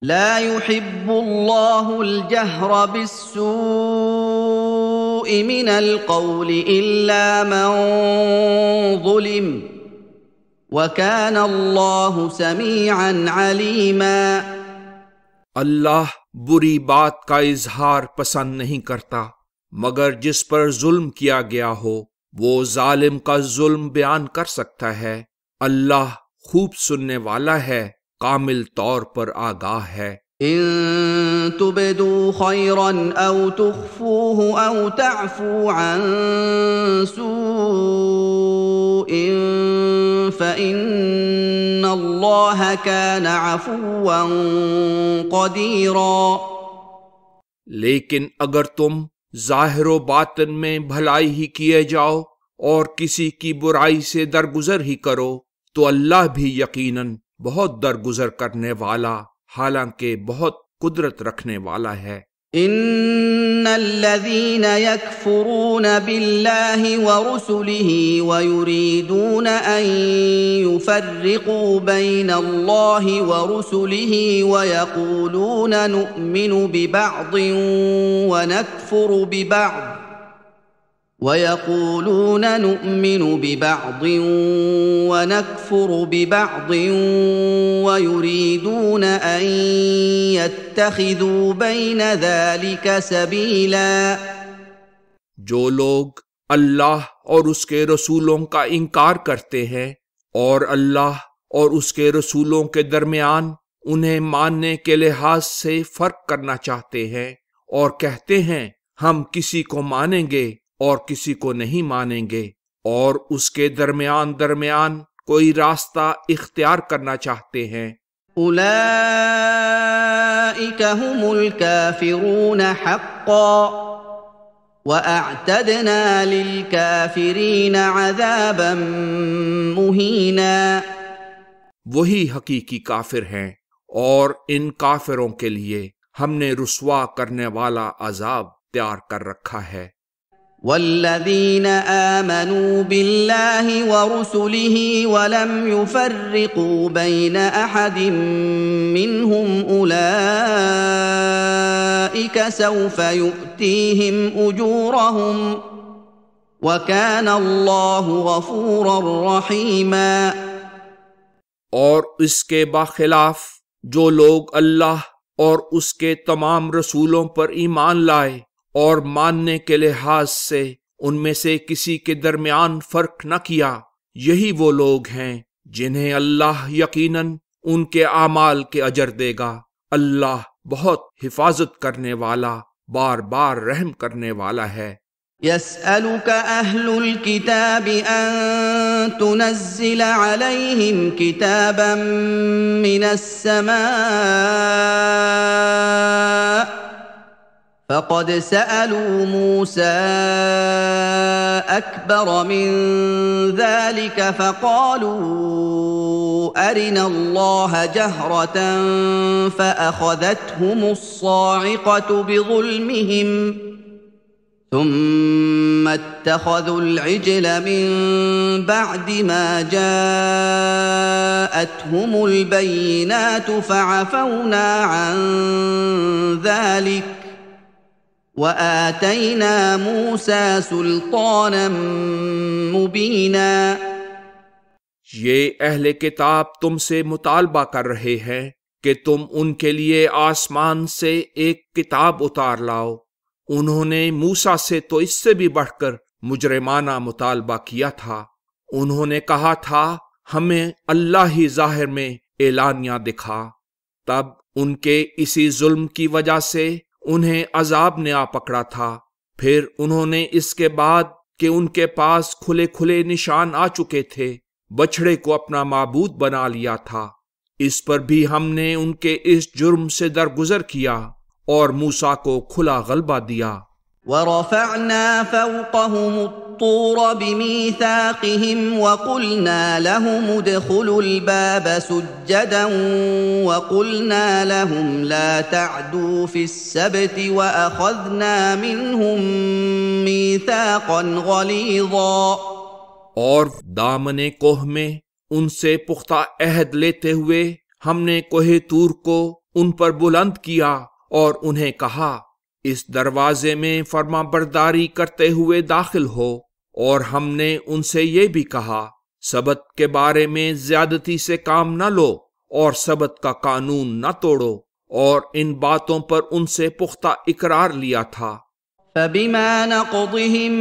لا يحب الله الجهر بالسوء من القول إلا من ظلم وكان الله سميعا عليما۔ اللہ بری بات کا اظہار پسند نہیں کرتا مگر جس پر ظلم کیا گیا ہو، وہ ظالم کا ظلم بیان کر سکتا ہے۔ اللہ خوب سننے والا ہے، کامل طور پر آگاہ ہے۔ إن تبدوا خيرا أو تخفوه أو تعفوا عن سوء فإن الله كان عفوا قديرا۔ لیکن اگر تم ظاہر و باطن میں بھلائی ہی کیے جاؤ اور کسی کی برائی سے درگزر ہی کرو تو اللہ بھی یقیناً بہت درگزر کرنے والا حالانکہ بہت قدرت رکھنے والا ہے۔ ان الذين يكفرون بالله ورسله ويريدون ان يفرقوا بين الله ورسله ويقولون نؤمن ببعض ونكفر ببعض ويريدون أن يتخذوا بين ذلك سبيلا۔ جو لوگ اللہ اور اس کے رسولوں کا انکار کرتے ہیں اور اللہ اور اس کے رسولوں کے درمیان انہیں ماننے کے لحاظ سے فرق کرنا چاہتے ہیں اور کہتے ہیں ہم کسی کو مانیں گے اور کسی کو نہیں مانیں گے، اور اس کے درمیان کوئی راستہ اختیار کرنا چاہتے ہیں، اولئک هم الکافرون حقا واعتدنا للکافرین عذابا مہینا۔ وہی حقیقی کافر ہیں اور ان کافروں کے لیے ہم نے رسوا کرنے والا عذاب تیار کر رکھا ہے۔ والذین آمنوا باللہ ورسلہ ولم يفرقوا بین احد منہم اولئک سوف یؤتیہم اجورہم وکان اللہ غفورا رحیما۔ اور اس کے باخلاف جو لوگ اللہ اور اس کے تمام رسولوں پر ایمان لائے اور ماننے کے لحاظ سے ان میں سے کسی کے درمیان فرق نہ کیا، یہی وہ لوگ ہیں جنہیں اللہ یقیناً ان کے اعمال کے اجر دے گا۔ اللہ بہت حفاظت کرنے والا، بار بار رحم کرنے والا ہے۔ يسألك أهل الكتاب أن تنزل عليهم كتابا من السماء فقد سألوا موسى أكبر من ذلك فقالوا أرنا الله جهرة فأخذتهم الصاعقة بظلمهم ثم اتخذوا العجل من بعد ما جاءتهم البينات فعفونا عن ذلك وآتينا موسى سلطانا مبينا۔ یہ اہل کتاب تم سے مطالبہ کر رہے ہیں کہ تم ان کے لیے آسمان سے ایک کتاب اتار لاؤ۔ انہوں نے موسیٰ سے تو اس سے بھی بڑھ کر مجرمانہ مطالبہ کیا تھا۔ انہوں نے کہا تھا ہمیں اللہ ہی ظاہر میں اعلانیہ دکھا، تب ان کے اسی ظلم کی وجہ سے انہیں عذاب نے آ پکڑا تھا۔ پھر انہوں نے اس کے بعد کہ ان کے پاس کھلے کھلے نشان آ چکے تھے، بچھڑے کو اپنا معبود بنا لیا تھا۔ اس پر بھی ہم نے ان کے اس جرم سے درگزر کیا اور موسیٰ کو کھلا غلبہ دیا۔ وَرَفَعْنَا فَوْقَهُمُ الطُّورَ بِمِيثَاقِهِمْ وَقُلْنَا لَهُمُ ادْخُلُوا الْبَابَ سُجَّدًا وَقُلْنَا لَهُمْ لَا تَعْدُوا فِي السَّبْتِ وَأَخَذْنَا مِنْهُمْ مِيثَاقًا غَلِيظًا۔ اور دامن کوہ میں ان سے پختہ عہد لیتے ہوئے ہم نے کوہ طور کو ان پر بلند کیا اور انہیں کہا اس دروازے میں فرما برداری کرتے ہوئے داخل ہو، اور ہم نے ان سے یہ بھی کہا سبت کے بارے میں زیادتی سے کام نہ لو اور سبت کا قانون نہ توڑو، اور ان باتوں پر ان سے پختہ اقرار لیا تھا۔ فبما نقضهم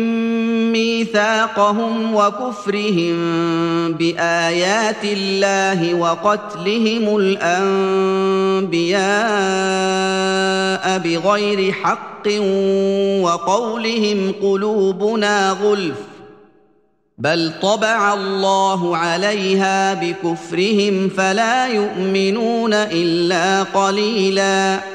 ميثاقهم وكفرهم بآيات الله وقتلهم الأنبياء بغير حق وقولهم قلوبنا غلف بل طبع الله عليها بكفرهم فلا يؤمنون إلا قليلاً۔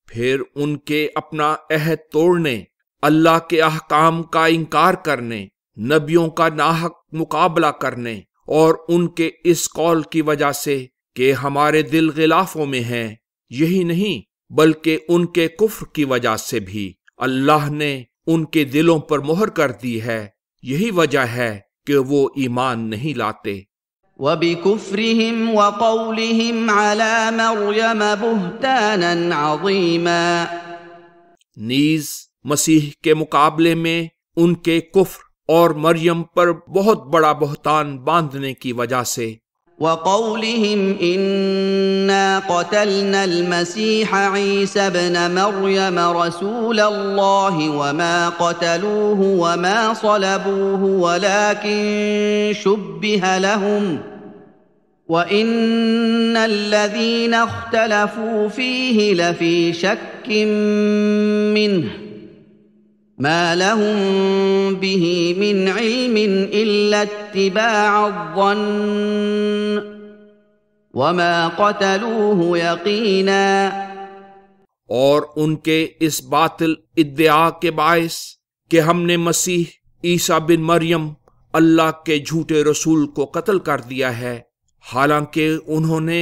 پھر ان کے اپنا عہد توڑنے، اللہ کے احکام کا انکار کرنے، نبیوں کا ناحق مقابلہ کرنے، اور ان کے اس قول کی وجہ سے کہ ہمارے دل غلافوں میں ہیں، یہی نہیں بلکہ ان کے کفر کی وجہ سے بھی اللہ نے ان کے دلوں پر مہر کر دی ہے، یہی وجہ ہے کہ وہ ایمان نہیں لاتے۔ وَبِكُفْرِهِمْ وَقَوْلِهِمْ عَلَى مَرْيَمَ بُهْتَانًا عَظِيمًا، نیز مسیح کے مقابلے میں ان کے کفر اور مریم پر بہت بڑا بہتان باندھنے کی وجہ سے۔ وَقَوْلِهِمْ إِنَّا قَتَلْنَا الْمَسِيحَ عِيسَى ابْنَ مَرْيَمَ رَسُولَ اللَّهِ وَمَا قَتَلُوهُ وَمَا صَلَبُوهُ وَلَكِن شُبِّهَ لَهُمْ وَإِنَّ الَّذِينَ اخْتَلَفُوا فِيهِ لَفِي شَكٍّ مِّنْهُ مَا لَهُم بِهِ مِنْ عِلْمٍ إِلَّا اتِّبَاعَ الظَّنِّ وَمَا قَتَلُوهُ يَقِينًا۔ اور ان کے اس باطل ادعا کے باعث کہ ہم نے مسیح عیسیٰ بن مریم اللہ کے جھوٹے رسول کو قتل کر دیا ہے، حالانکہ انہوں نے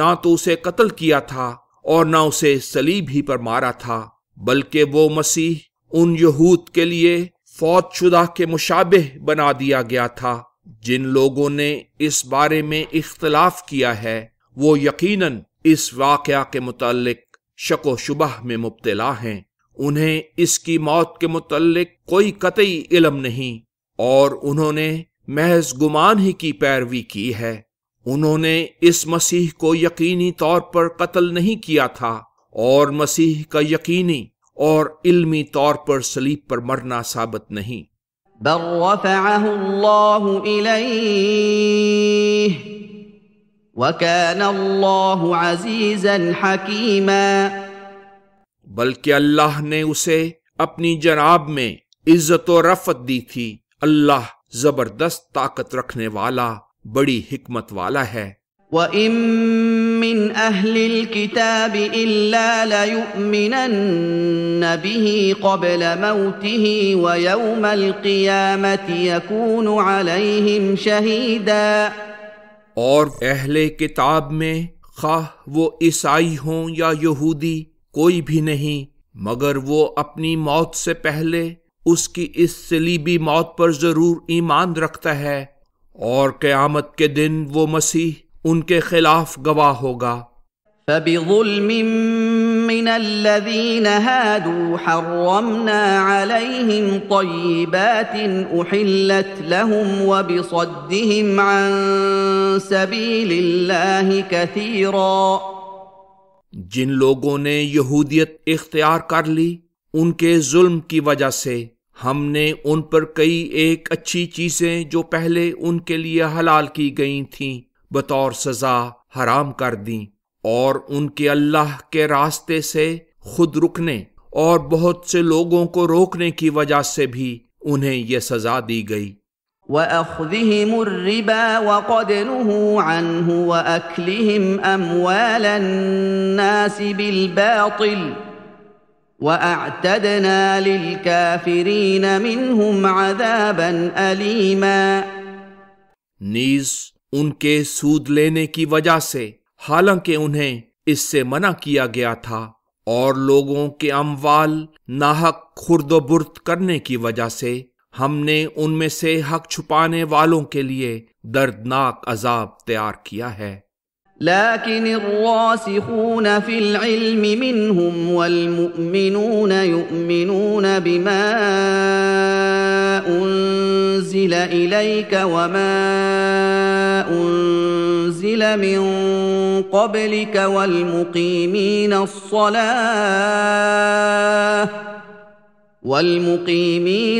نہ تو اسے قتل کیا تھا اور نہ اسے صلیب ہی پر مارا تھا، بلکہ وہ مسیح ان یہود کے لیے فوت شدہ کے مشابہ بنا دیا گیا تھا۔ جن لوگوں نے اس بارے میں اختلاف کیا ہے وہ یقیناً اس واقعہ کے متعلق شک و شبہ میں مبتلا ہیں، انہیں اس کی موت کے متعلق کوئی قطعی علم نہیں، اور انہوں نے محض گمان ہی کی پیروی کی ہے۔ انہوں نے اس مسیح کو یقینی طور پر قتل نہیں کیا تھا، اور مسیح کا یقینی اور علمی طور پر صلیب پر مرنا ثابت نہیں۔ بل رفعه الله إليه وكان الله عزيزا حكيما، بلکہ اللہ نے اسے اپنی جناب میں عزت و رفعت دی تھی، اللہ زبردست طاقت رکھنے والا، بڑی حکمت والا ہے۔ وَإِن مِّنْ أَهْلِ الْكِتَابِ إِلَّا لَيُؤْمِنَنَّ بِهِ قَبْلَ مَوْتِهِ وَيَوْمَ الْقِيَامَةِ يَكُونُ عَلَيْهِمْ شَهِيدًا، اور اہل کتاب میں خواہ وہ عیسائی ہوں یا یہودی کوئی بھی نہیں مگر وہ اپنی موت سے پہلے اس کی اس صلیبی موت پر ضرور ایمان رکھتا ہے، اور قیامت کے دن وہ مسیح ان کے خلاف گواہ ہوگا۔ فَبِظُلْمٍ مِّنَ الَّذِينَ هَادُوا حَرَّمْنَا عَلَيْهِمْ طَيِّبَاتٍ أُحِلَّتْ لَهُمْ وَبِصَدِّهِمْ عَن سَبِيلِ اللَّهِ كَثِيرًا، جن لوگوں نے یہودیت اختیار کر لی ان کے ظلم کی وجہ سے ہم نے ان پر کئی ایک اچھی چیزیں جو پہلے ان کے لیے حلال کی گئی تھیں بطور سزا حرام کر دیں، اور ان کے اللہ کے راستے سے خود رکنے اور بہت سے لوگوں کو روکنے کی وجہ سے بھی انہیں یہ سزا دی گئی۔ وَأَخْذِهِمُ الرِّبَا وَقَدْ نُهُوا عَنْهُ وَأَكْلِهِمْ أَمْوَالَ النَّاسِ بِالْبَاطِلِ وَأَعْتَدْنَا لِلْكَافِرِينَ مِنْهُمْ عَذَابًا أَلِيمًا، نیز ان کے سود لینے کی وجہ سے حالانکہ انہیں اس سے منع کیا گیا تھا، اور لوگوں کے اموال ناحق خرد و برد کرنے کی وجہ سے ہم نے ان میں سے حق چھپانے والوں کے لیے دردناک عذاب تیار کیا ہے۔ لكن الراسخون في العلم منهم والمؤمنون يؤمنون بما أنزل إليك وما أنزل من قبلك والمقيمين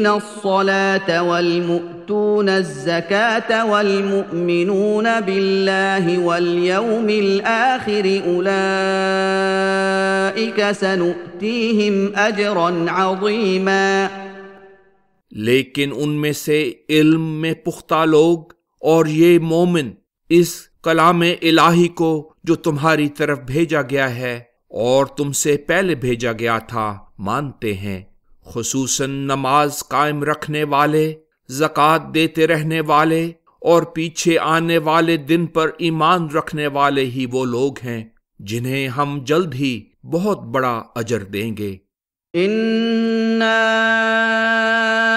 الصلاة والمؤتون الزكاة والمؤمنون بالله واليوم الآخر أولئك سنؤتيهم أجرا عظيما. لیکن ان میں سے علم میں پختہ لوگ اور یہ مومن اس کلام الہی کو جو تمہاری طرف بھیجا گیا ہے اور تم سے پہلے بھیجا گیا تھا مانتے ہیں، خصوصاً نماز قائم رکھنے والے، زکوٰۃ دیتے رہنے والے اور پیچھے آنے والے دن پر ایمان رکھنے والے ہی وہ لوگ ہیں جنہیں ہم جلد ہی بہت بڑا اجر دیں گے۔ اِنَّا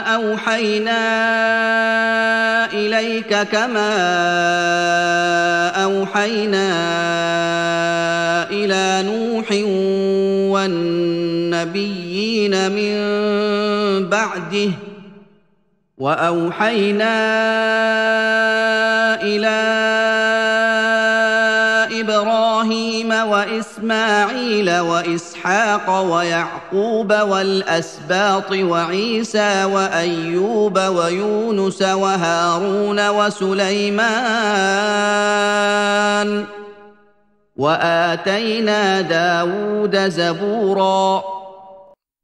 أوحينا إليك كما أوحينا إلى نوح والنبيين من بعده وأوحينا إلى إبراهيم وإسماعيل وإسحاق ويعقوب والأسباط وعيسى وأيوب ويونس وهارون وسليمان وآتينا داود زبورا۔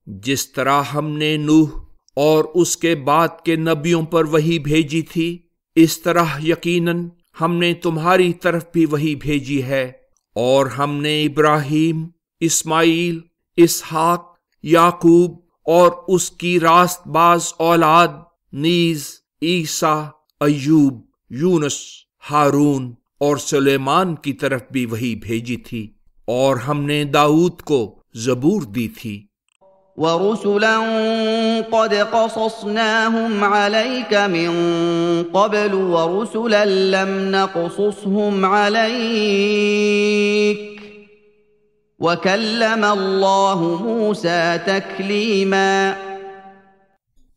جس طرح ہم نے نوح اور اس کے بعد کے نبیوں پر وحی بھیجی تھی، اس طرح یقیناً ہم نے تمہاری طرف بھی وحی بھیجی ہے، اور ہم نے ابراہیم، اسماعیل، اسحاق، یعقوب اور اس کی راست باز اولاد نیز عیسیٰ، ایوب، یونس، ہارون اور سلیمان کی طرف بھی وحی بھیجی تھی، اور ہم نے داؤد کو زبور دی تھی۔ وَرُسُلًا قَدْ قَصَصْنَاهُمْ عَلَيْكَ مِن قَبْلُ وَرُسُلًا لَّمْ نَقْصُصْهُمْ عَلَيْكَ وَكَلَّمَ اللَّهُ مُوسَىٰ تَكْلِيمًا۔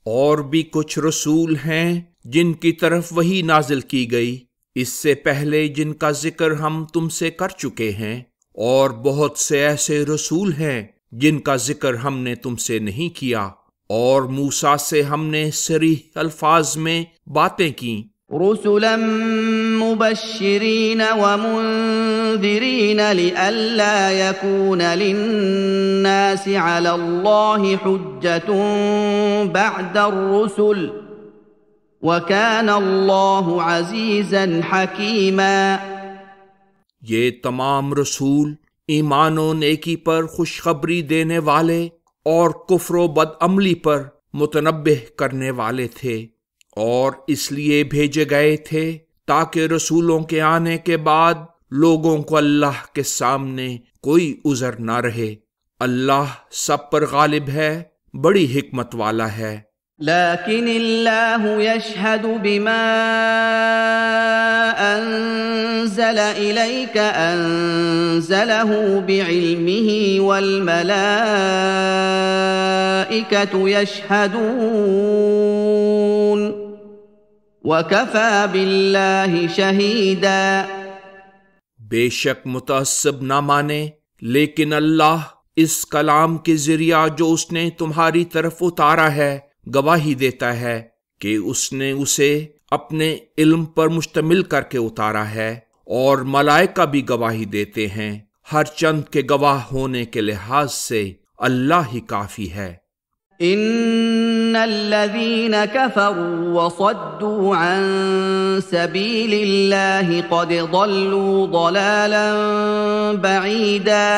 اور بھی کچھ رسول ہیں جن کی طرف وحی نازل کی گئی اس سے پہلے، جن کا ذکر ہم تم سے کر چکے ہیں، اور بہت سے ایسے رسول ہیں جن کا ذکر ہم نے تم سے نہیں کیا، اور موسیٰ سے ہم نے صریح الفاظ میں باتیں کیں۔ رسلا مبشرین ومنذرین لئلا یکون للناس علی اللہ حجة بعد الرسل وکان اللہ عزیزا حکیما۔ یہ تمام رسول ایمان و نیکی پر خوشخبری دینے والے اور کفر و بدعملی پر متنبہ کرنے والے تھے، اور اس لیے بھیجے گئے تھے تاکہ رسولوں کے آنے کے بعد لوگوں کو اللہ کے سامنے کوئی عذر نہ رہے۔ اللہ سب پر غالب ہے، بڑی حکمت والا ہے۔ لیکن اللہ یشہد بما انزل الیک انزلہ بعلمہ والملائکۃ یشہدون وکفی باللہ شہیدا۔ بے شک متعصب نہ مانے، لیکن اللہ اس کلام کے ذریعہ جو اس نے تمہاری طرف اتارا ہے گواہی دیتا ہے کہ اس نے اسے اپنے علم پر مشتمل کر کے اتارا ہے، اور ملائکہ بھی گواہی دیتے ہیں۔ ہر چند کے گواہ ہونے کے لحاظ سے اللہ ہی کافی ہے۔ ان الذين كفروا وصدوا عن سبيل الله قد ضلوا ضلالا بعيدا۔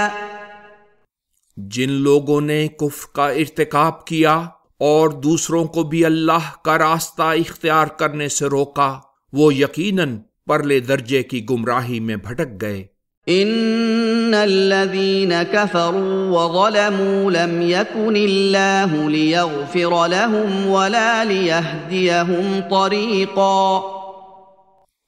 جن لوگوں نے کفر کا ارتکاب کیا اور دوسروں کو بھی اللہ کا راستہ اختیار کرنے سے روکا، وہ یقیناً پرلے درجے کی گمراہی میں بھٹک گئے۔ ان الذين كفروا وظلموا لم يكن الله ليغفر لهم ولا ليهديهم طريقا۔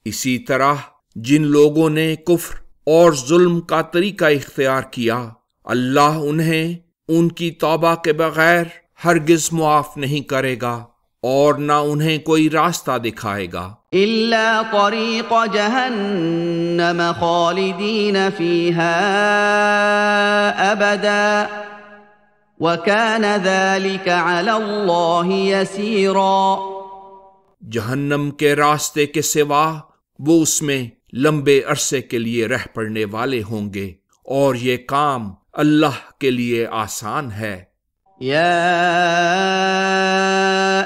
اسی طرح جن لوگوں نے کفر اور ظلم کا طریقہ اختیار کیا، اللہ انہیں ان کی توبہ کے بغیر ہرگز معاف نہیں کرے گا اور نہ انہیں کوئی راستہ دکھائے گا۔ إلا طريق جهنم خالدين فيها أبدا وكان ذلك على الله يسيرا۔ جہنم کے راستے کے سوا وہ اس میں لمبے عرصے کے لیے رہ پڑنے والے ہوں گے، اور یہ کام اللہ کے لیے آسان ہے۔ يا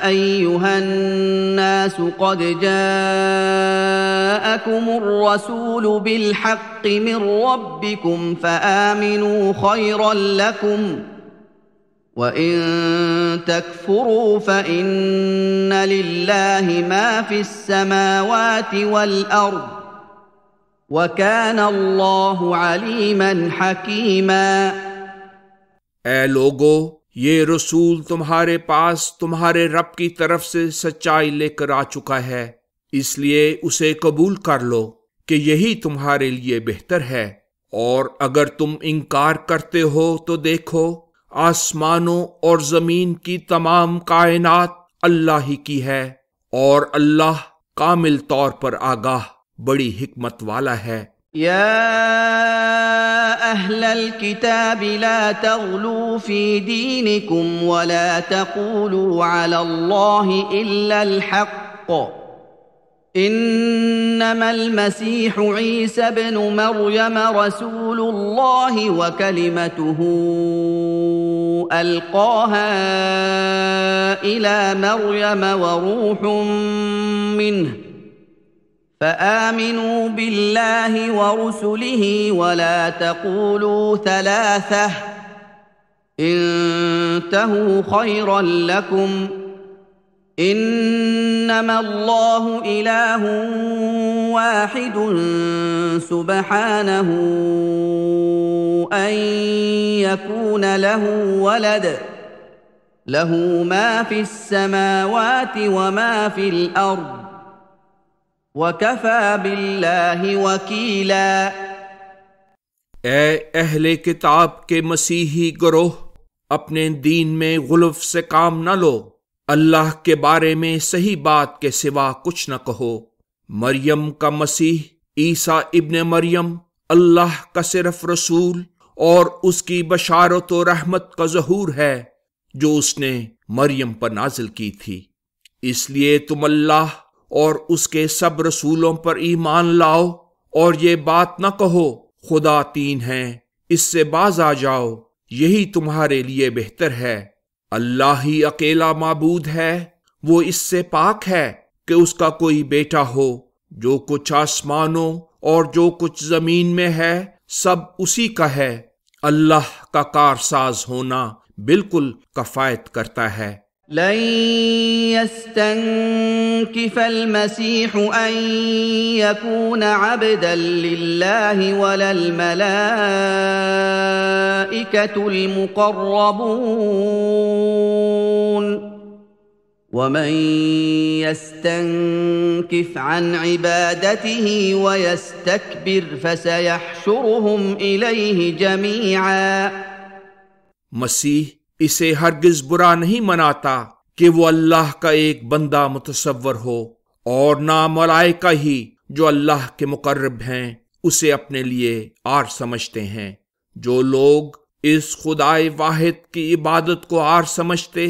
أيها الناس قد جاءكم الرسول بالحق من ربكم فآمنوا خيرا لكم وإن تكفروا فإن لله ما في السماوات والأرض وكان الله عليما حكيما۔ اے لوگو، یہ رسول تمہارے پاس تمہارے رب کی طرف سے سچائی لے کر آ چکا ہے، اس لیے اسے قبول کر لو کہ یہی تمہارے لیے بہتر ہے، اور اگر تم انکار کرتے ہو تو دیکھو آسمانوں اور زمین کی تمام کائنات اللہ ہی کی ہے، اور اللہ کامل طور پر آگاہ بڑی حکمت والا ہے۔ يا أهل الكتاب لا تغلوا في دينكم ولا تقولوا على الله إلا الحق إنما المسيح عيسى ابن مريم رسول الله وكلمته ألقاها إلى مريم وروح منه فآمنوا بالله ورسله ولا تقولوا ثلاثة انتهوا خيرا لكم إنما الله إله واحد سبحانه أن يكون له ولد له ما في السماوات وما في الأرض وَكَفَى بِاللَّهِ وَكِيلًا۔ اے اہل کتاب کے مسیحی گروہ، اپنے دین میں غلف سے کام نہ لو، اللہ کے بارے میں صحیح بات کے سوا کچھ نہ کہو۔ مریم کا مسیح عیسیٰ ابن مریم اللہ کا صرف رسول اور اس کی بشارت و رحمت کا ظہور ہے جو اس نے مریم پر نازل کی تھی، اس لیے تم اللہ اور اس کے سب رسولوں پر ایمان لاؤ، اور یہ بات نہ کہو خدا تین ہیں، اس سے باز آ جاؤ، یہی تمہارے لیے بہتر ہے۔ اللہ ہی اکیلا معبود ہے، وہ اس سے پاک ہے کہ اس کا کوئی بیٹا ہو۔ جو کچھ آسمانوں اور جو کچھ زمین میں ہے سب اسی کا ہے، اللہ کا کارساز ہونا بالکل کفایت کرتا ہے۔ لن يستنكف المسيح أن يكون عبدا لله ولا الملائكة المقربون ومن يستنكف عن عبادته ويستكبر فسيحشرهم إليه جميعا۔ مسیح اسے ہرگز برا نہیں مناتا کہ وہ اللہ کا ایک بندہ متصور ہو، اور نہ ملائکہ ہی جو اللہ کے مقرب ہیں اسے اپنے لیے آر سمجھتے ہیں۔ جو لوگ اس خدائے واحد کی عبادت کو آر سمجھتے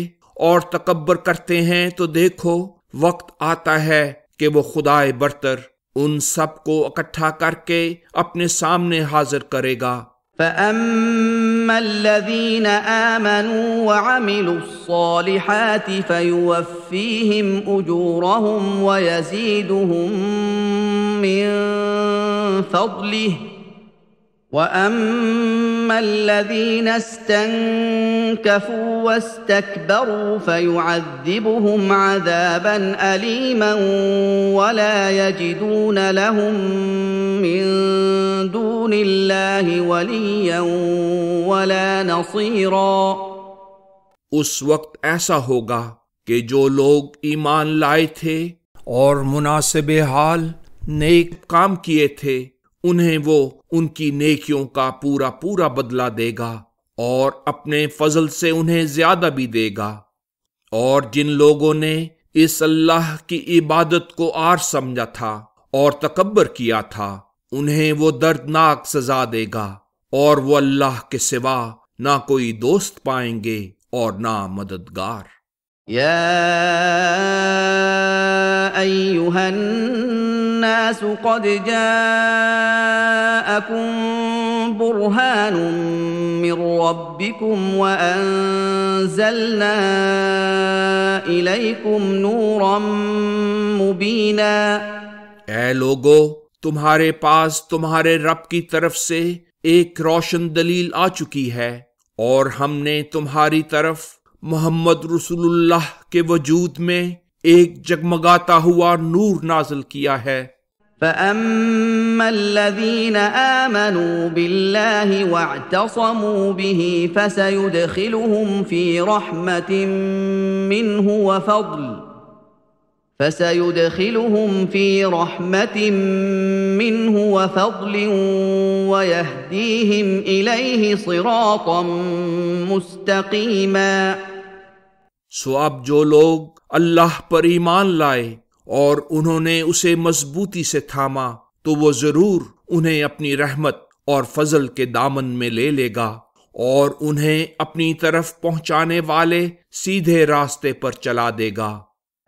اور تکبر کرتے ہیں تو دیکھو وقت آتا ہے کہ وہ خدائے برتر ان سب کو اکٹھا کر کے اپنے سامنے حاضر کرے گا۔ فَأَمَّا الَّذِينَ آمَنُوا وَعَمِلُوا الصَّالِحَاتِ فَيُوَفِّيهِمْ أُجُورَهُمْ وَيَزِيدُهُمْ مِنْ فَضْلِهِ وَأَمَّا الَّذِينَ اسْتَنكَفُوا وَاسْتَكْبَرُوا فَيُعَذِّبُهُمْ عَذَابًا أَلِيمًا وَلَا يَجِدُونَ لَهُم مِّن دُونِ اللَّهِ وَلِيًّا وَلَا نَصِيرًا۔ اس وقت ایسا ہوگا کہ جو لوگ ایمان لائے تھے اور مناسب حال نیک کام کیے تھے انہیں وہ ان کی نیکیوں کا پورا پورا بدلہ دے گا اور اپنے فضل سے انہیں زیادہ بھی دے گا۔ اور جن لوگوں نے اس اللہ کی عبادت کو عار سمجھا تھا اور تکبر کیا تھا، انہیں وہ دردناک سزا دے گا، اور وہ اللہ کے سوا نہ کوئی دوست پائیں گے اور نہ مددگار۔ يا أيها الناس قد جاءكم برهان من ربكم وأنزلنا إليكم نورا مبينا۔ اے لوگو، تمہارے پاس تمہارے رب کی طرف سے ایک روشن دلیل آ چکی ہے، اور ہم نے تمہاری طرف محمد رسول اللہ کے وجود میں ایک جگمگاتا ہوا نور نازل کیا ہے۔ فَأَمَّا الَّذِينَ آمَنُوا بِاللَّهِ وَاعْتَصَمُوا بِهِ فَسَيُدْخِلُهُمْ فِي رَحْمَةٍ مِّنْهُ وَفَضْلٍ وَيَهْدِيهِمْ إِلَيْهِ صِرَاطًا مُسْتَقِيمًا۔ سو اب جو لوگ اللہ پر ایمان لائے اور انہوں نے اسے مضبوطی سے تھاما، تو وہ ضرور انہیں اپنی رحمت اور فضل کے دامن میں لے لے گا اور انہیں اپنی طرف پہنچانے والے سیدھے راستے پر چلا دے گا۔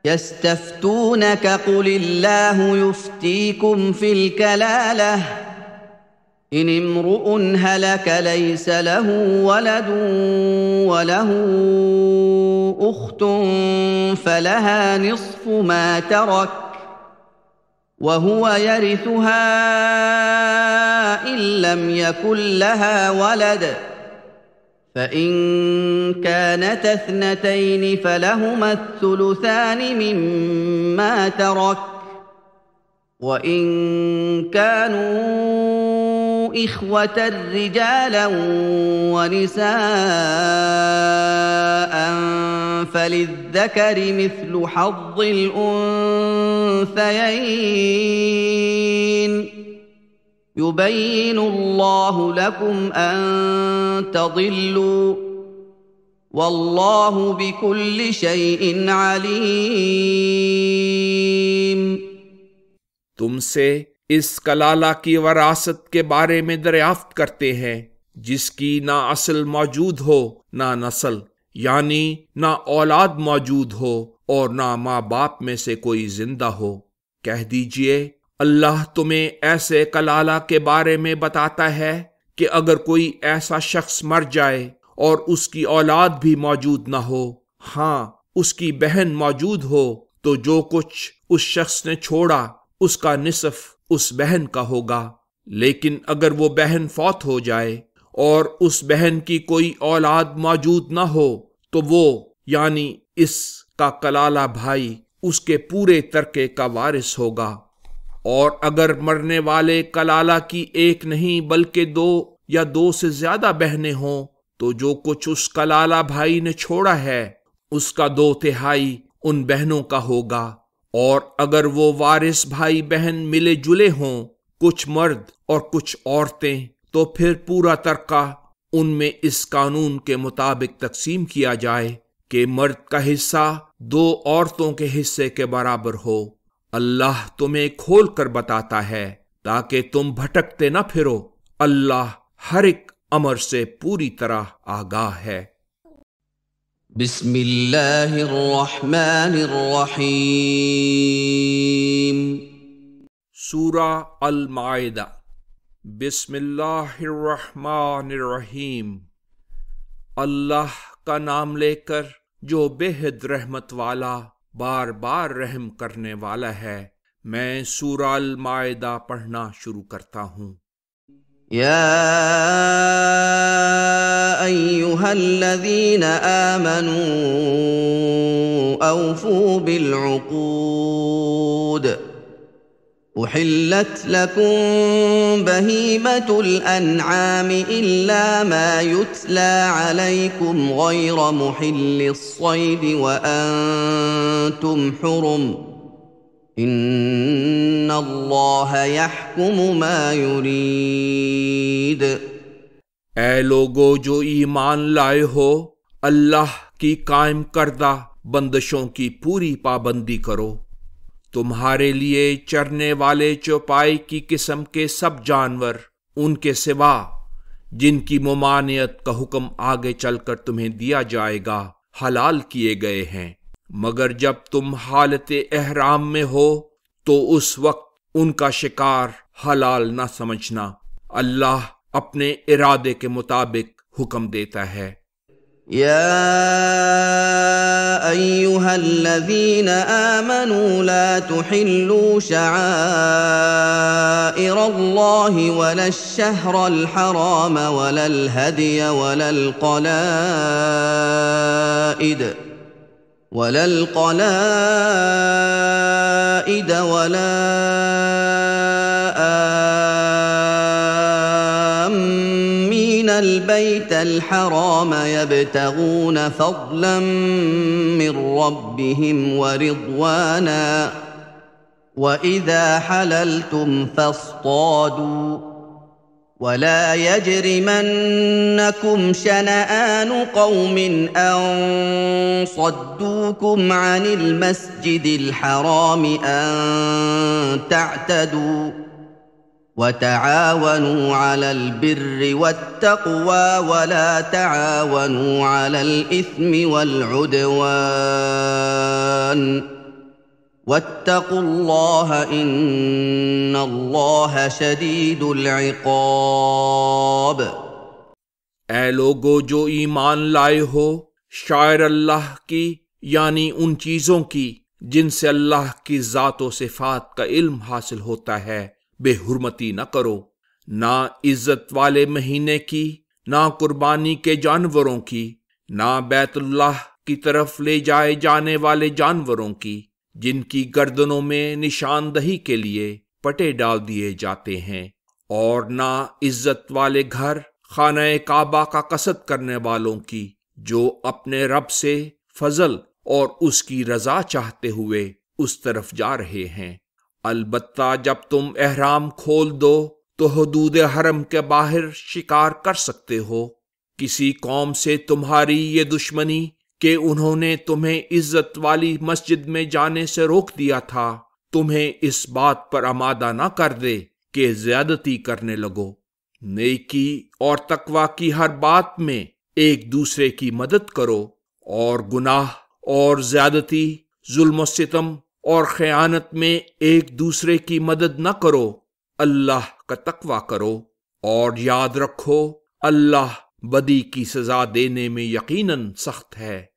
يستفتونك قل الله يفتيكم في الكلالة إن امرؤ هلك ليس له ولد وله أخت فلها نصف ما ترك وهو يرثها إن لم يكن لها ولد فإن كانت اثنتين فلهما الثلثان مما ترك وإن كانوا إخوة رجالا ونساء فللذكر مثل حظ الأنثيين يبين الله لكم أن تضلوا والله بكل شيء عليم۔ تم سے اس کلالہ کی وراثت کے بارے میں دریافت کرتے ہیں، جس کی نہ اصل موجود ہو نہ نسل، یعنی نہ اولاد موجود ہو اور نہ ماں باپ میں سے کوئی زندہ ہو۔ کہہ دیجئے، اللہ تمہیں ایسے کلالہ کے بارے میں بتاتا ہے کہ اگر کوئی ایسا شخص مر جائے اور اس کی اولاد بھی موجود نہ ہو، ہاں اس کی بہن موجود ہو، تو جو کچھ اس شخص نے چھوڑا اس کا نصف اس بہن کا ہوگا۔ لیکن اگر وہ بہن فوت ہو جائے اور اس بہن کی کوئی اولاد موجود نہ ہو، تو وہ یعنی اس کا کلالہ بھائی اس کے پورے ترکے کا وارث ہوگا۔ اور اگر مرنے والے کلالہ کی ایک نہیں بلکہ دو یا دو سے زیادہ بہنیں ہوں، تو جو کچھ اس کلالہ بھائی نے چھوڑا ہے اس کا 2/3 ان بہنوں کا ہوگا۔ اور اگر وہ وارث بھائی بہن ملے جلے ہوں، کچھ مرد اور کچھ عورتیں، تو پھر پورا ترکہ ان میں اس قانون کے مطابق تقسیم کیا جائے کہ مرد کا حصہ 2 عورتوں کے حصے کے برابر ہو۔ اللہ تمہیں کھول کر بتاتا ہے تاکہ تم بھٹکتے نہ پھرو۔ اللہ ہر ایک امر سے پوری طرح آگاہ ہے۔ بسم اللہ الرحمن الرحیم۔ سورہ المائدہ۔ بسم اللہ الرحمن الرحیم۔ اللہ کا نام لے کر جو بے حد رحمت والا بار بار رحم کرنے والا ہے۔ میں سورہ المائدہ پڑھنا شروع کرتا ہوں۔ یا ایھا الذین آمنوا اوفوا بالعقود احلت لکم بہیمۃ الانعام الا ما یتلی علیکم غیر محل الصید وانتم حرم ان اللہ یحکم ما یرید۔ اے لوگو جو ایمان لائے ہو، اللہ کی قائم کردہ بندشوں کی پوری پابندی کرو۔ تمہارے لیے چرنے والے چوپائی کی قسم کے سب جانور ان کے سوا جن کی ممانعت کا حکم آگے چل کر تمہیں دیا جائے گا حلال کیے گئے ہیں، مگر جب تم حالت احرام میں ہو تو اس وقت ان کا شکار حلال نہ سمجھنا، اللہ اپنے ارادے کے مطابق حکم دیتا ہے۔ یا ایھا الذین آمنوا لا تحلوا شعائر اللہ ولا الشہر الحرام ولا الہدی ولا القلائد ولا آمین البیت الحرام یبتغون فضلا من ربهم ورضوانا وَإِذَا حَلَلْتُمْ فَاصْطَادُوا وَلَا يَجْرِمَنَّكُمْ شَنَآنُ قَوْمٍ أَن صَدُّوكُمْ عَنِ الْمَسْجِدِ الْحَرَامِ أَن تَعْتَدُوا وَتَعَاوَنُوا عَلَى الْبِرِّ وَالتَّقْوَى وَلَا تَعَاوَنُوا عَلَى الْإِثْمِ وَالْعُدْوَانِ وَاتَّقُوا اللَّهَ إِنَّ اللَّهَ شَدِيدُ الْعِقَابِ۔ اے لوگو جو ایمان لائے ہو، شاعر اللہ کی یعنی ان چیزوں کی جن سے اللہ کی ذات و صفات کا علم حاصل ہوتا ہے بے حرمتی نہ کرو، نہ عزت والے مہینے کی، نہ قربانی کے جانوروں کی، نہ بیت اللہ کی طرف لے جائے جانے والے جانوروں کی جن کی گردنوں میں نشاندہی کے لیے پٹے ڈال دیے جاتے ہیں، اور نہ عزت والے گھر خانہ کعبہ کا قصد کرنے والوں کی جو اپنے رب سے فضل اور اس کی رضا چاہتے ہوئے اس طرف جا رہے ہیں۔ البتہ جب تم احرام کھول دو تو حدود حرم کے باہر شکار کر سکتے ہو۔ کسی قوم سے تمہاری یہ دشمنی کہ انہوں نے تمہیں عزت والی مسجد میں جانے سے روک دیا تھا، تمہیں اس بات پر آمادہ نہ کر دے کہ زیادتی کرنے لگو۔ نیکی اور تقوی کی ہر بات میں ایک دوسرے کی مدد کرو، اور گناہ اور زیادتی، ظلم و ستم اور خیانت میں ایک دوسرے کی مدد نہ کرو، اللہ کا تقوی کرو، اور یاد رکھو اللہ بدی کی سزا دینے میں یقیناً سخت ہے۔